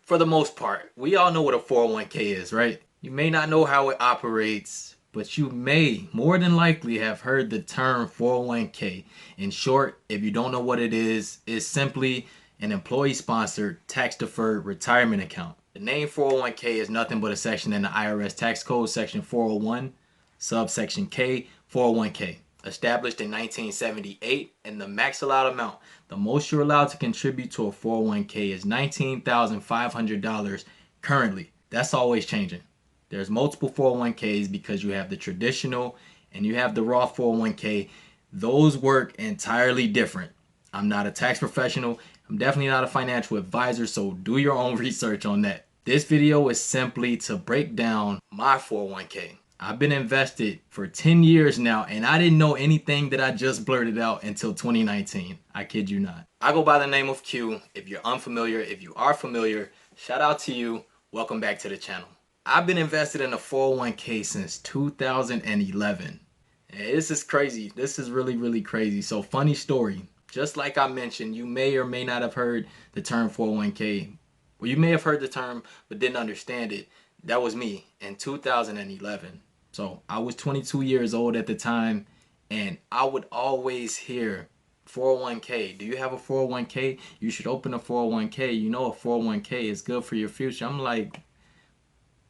For the most part, we all know what a 401k is, right? You may not know how it operates, but you may more than likely have heard the term 401k. In short, if you don't know what it is, it's simply an employee-sponsored tax-deferred retirement account. The name 401k is nothing but a section in the IRS tax code, section 401, subsection K, 401k. Established in 1978, and the max allowed amount, the most you're allowed to contribute to a 401k is $19,500 currently. That's always changing. There's multiple 401ks because you have the traditional and you have the Roth 401k. Those work entirely different. I'm not a tax professional. I'm definitely not a financial advisor, so do your own research on that. This video is simply to break down my 401k. I've been invested for 10 years now, and I didn't know anything that I just blurted out until 2019. I kid you not. I go by the name of Q. If you're unfamiliar, if you are familiar, shout out to you. Welcome back to the channel. I've been invested in a 401k since 2011. And this is crazy. This is really crazy. So funny story. Just like I mentioned, you may or may not have heard the term 401k. Well, you may have heard the term but didn't understand it. That was me in 2011. So I was 22 years old at the time, and I would always hear 401k. Do you have a 401k? You should open a 401k. You know, a 401k is good for your future. I'm like,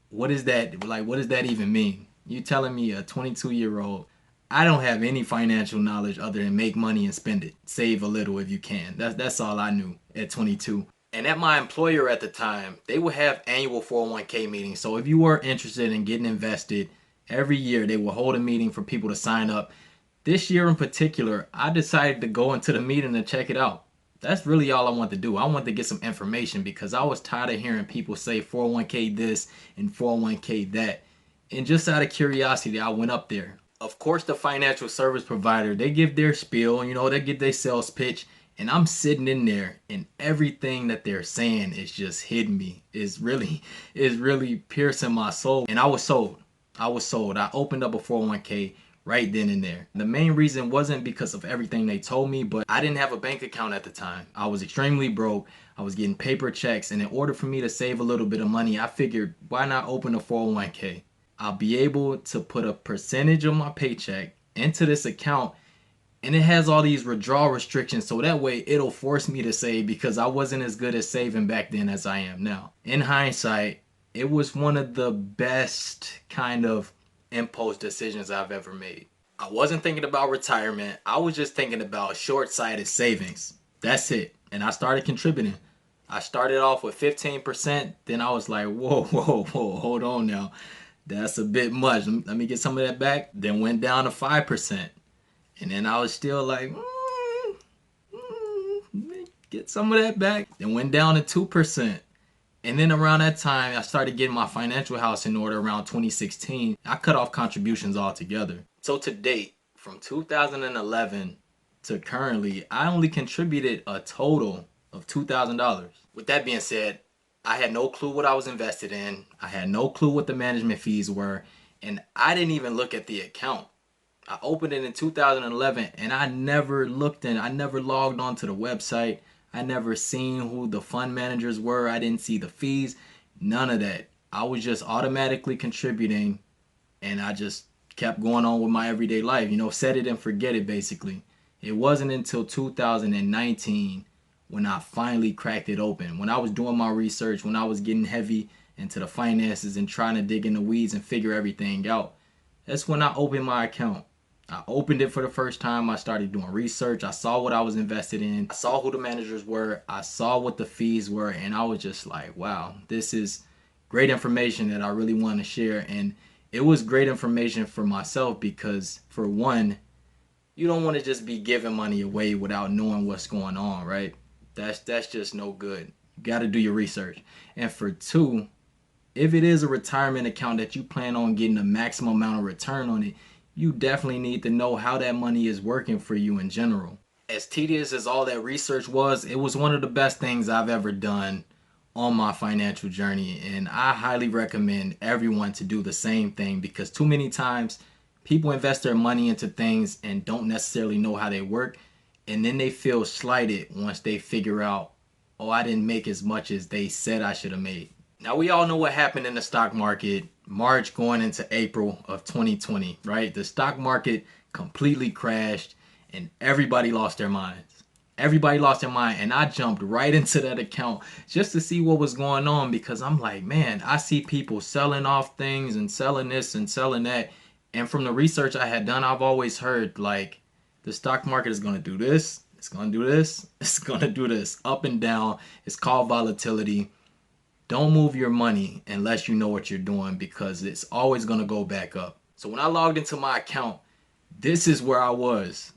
what is that? Like, what does that even mean? You telling me a 22-year-old, I don't have any financial knowledge other than make money and spend it. Save a little if you can. That's all I knew at 22. And at my employer at the time, they would have annual 401k meetings. So if you were interested in getting invested, every year they will hold a meeting for people to sign up. This year in particular, I decided to go into the meeting and check it out. That's really all I want to do. I want to get some information because I was tired of hearing people say 401k this and 401k that. And just out of curiosity, I went up there. Of course, the financial service provider, they give their spiel, you know, they give their sales pitch. And I'm sitting in there, and everything that they're saying is just hitting me. It's really piercing my soul. And I was sold. I opened up a 401k right then and there. The main reason wasn't because of everything they told me, but I didn't have a bank account at the time. I was extremely broke. I was getting paper checks, and in order for me to save a little bit of money, I figured, why not open a 401k? I'll be able to put a percentage of my paycheck into this account, and it has all these withdrawal restrictions, so that way it'll force me to save because I wasn't as good at saving back then as I am now. In hindsight, it was one of the best kind of impulse decisions I've ever made. I wasn't thinking about retirement. I was just thinking about short-sighted savings. That's it. And I started contributing. I started off with 15%. Then I was like, whoa, hold on now. That's a bit much. Let me get some of that back. Then went down to 5%. And then I was still like, get some of that back. Then went down to 2%. And then around that time, I started getting my financial house in order around 2016. I cut off contributions altogether. So to date, from 2011 to currently, I only contributed a total of $2,000. With that being said, I had no clue what I was invested in. I had no clue what the management fees were. And I didn't even look at the account. I opened it in 2011 and I never looked in. I never logged onto the website. I never seen who the fund managers were. I didn't see the fees. None of that. I was just automatically contributing, and I just kept going on with my everyday life. You know, set it and forget it basically. It wasn't until 2019 when I finally cracked it open. When I was doing my research, when I was getting heavy into the finances and trying to dig in the weeds and figure everything out. That's when I opened my account. I opened it for the first time. I started doing research. I saw what I was invested in. I saw who the managers were. I saw what the fees were. And I was just like, wow, this is great information that I really want to share. And it was great information for myself because, for one, you don't want to just be giving money away without knowing what's going on, right? That's just no good. You got to do your research. And for two, if it is a retirement account that you plan on getting the maximum amount of return on it, you definitely need to know how that money is working for you in general. As tedious as all that research was, it was one of the best things I've ever done on my financial journey. And I highly recommend everyone to do the same thing because too many times people invest their money into things and don't necessarily know how they work. And then they feel slighted once they figure out oh, I didn't make as much as they said I should have made. Now, we all know what happened in the stock market March going into April of 2020, right? The stock market completely crashed and everybody lost their minds. Everybody lost their mind, and I jumped right into that account just to see what was going on, because I'm like, man, I see people selling off things and selling this and selling that. And from the research I had done, I've always heard like the stock market is going to do this, it's going to do this, it's going to do this, up and down. It's called volatility. Don't move your money unless you know what you're doing, because it's always going to go back up. So when I logged into my account, this is where I was.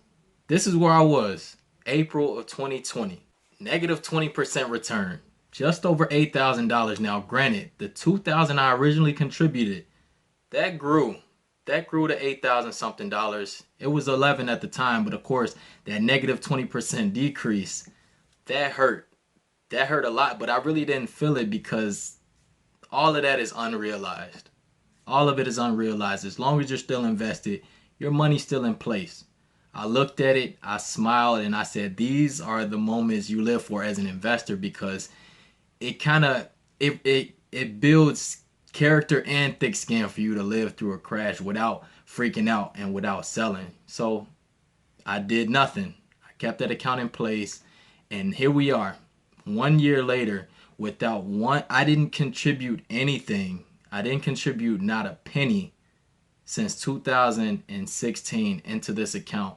This is where I was. April of 2020. Negative 20% return. Just over $8,000. Now, granted, the $2,000 I originally contributed, that grew. That grew to 8,000 something dollars. It was 11 at the time, but of course, that negative 20% decrease, that hurt. That hurt a lot, but I really didn't feel it because all of that is unrealized. All of it is unrealized. As long as you're still invested, your money's still in place. I looked at it, I smiled, and I said, these are the moments you live for as an investor, because it kind of it builds character and thick skin for you to live through a crash without freaking out and without selling. So I did nothing. I kept that account in place, and here we are. 1 year later, without one, I didn't contribute anything. I didn't contribute not a penny since 2016 into this account,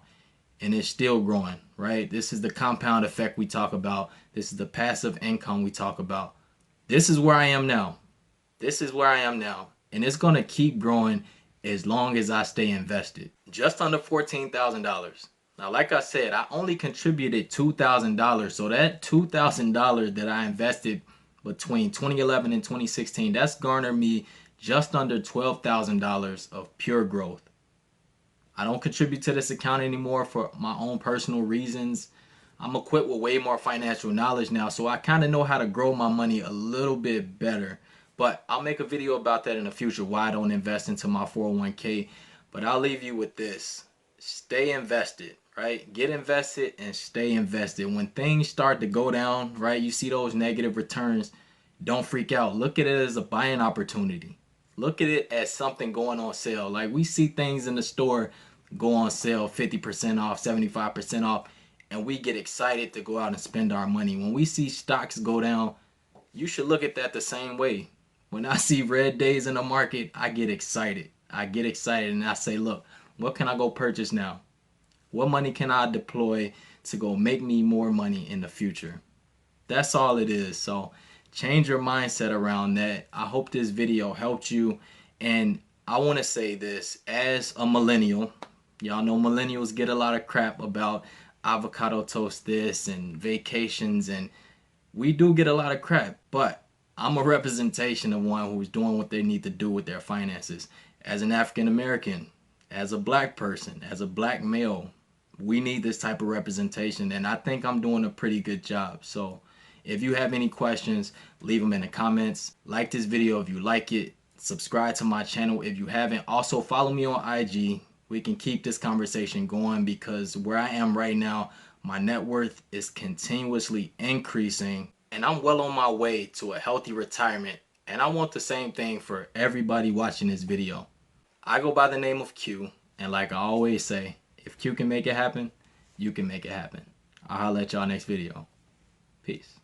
and it's still growing, right? This is the compound effect we talk about. This is the passive income we talk about. This is where I am now. This is where I am now, and it's going to keep growing as long as I stay invested. Just under $14,000. Now, like I said, I only contributed $2,000. So that $2,000 that I invested between 2011 and 2016, that's garnered me just under $12,000 of pure growth. I don't contribute to this account anymore for my own personal reasons. I'm equipped with way more financial knowledge now, so I kind of know how to grow my money a little bit better. But I'll make a video about that in the future, why I don't invest into my 401k. But I'll leave you with this. Stay invested, right? Get invested and stay invested. When things start to go down, right, you see those negative returns, don't freak out. Look at it as a buying opportunity. Look at it as something going on sale. Like, we see things in the store go on sale, 50% off, 75% off, and we get excited to go out and spend our money. When we see stocks go down, you should look at that the same way. When I see red days in the market, I get excited. I get excited and I say, look, what can I go purchase now? What money can I deploy to go make me more money in the future? That's all it is. So change your mindset around that. I hope this video helped you. And I want to say this, as a millennial, y'all know millennials get a lot of crap about avocado toast this and vacations, and we do get a lot of crap, but I'm a representation of one who's doing what they need to do with their finances. As an African American, as a black person, as a black male, we need this type of representation, and I think I'm doing a pretty good job. So if you have any questions, leave them in the comments. Like this video if you like it. Subscribe to my channel if you haven't. Also follow me on IG. We can keep this conversation going, because where I am right now, my net worth is continuously increasing, and I'm well on my way to a healthy retirement. And I want the same thing for everybody watching this video. I go by the name of Q, and like I always say, if Q can make it happen, you can make it happen. I'll holler at y'all next video. Peace.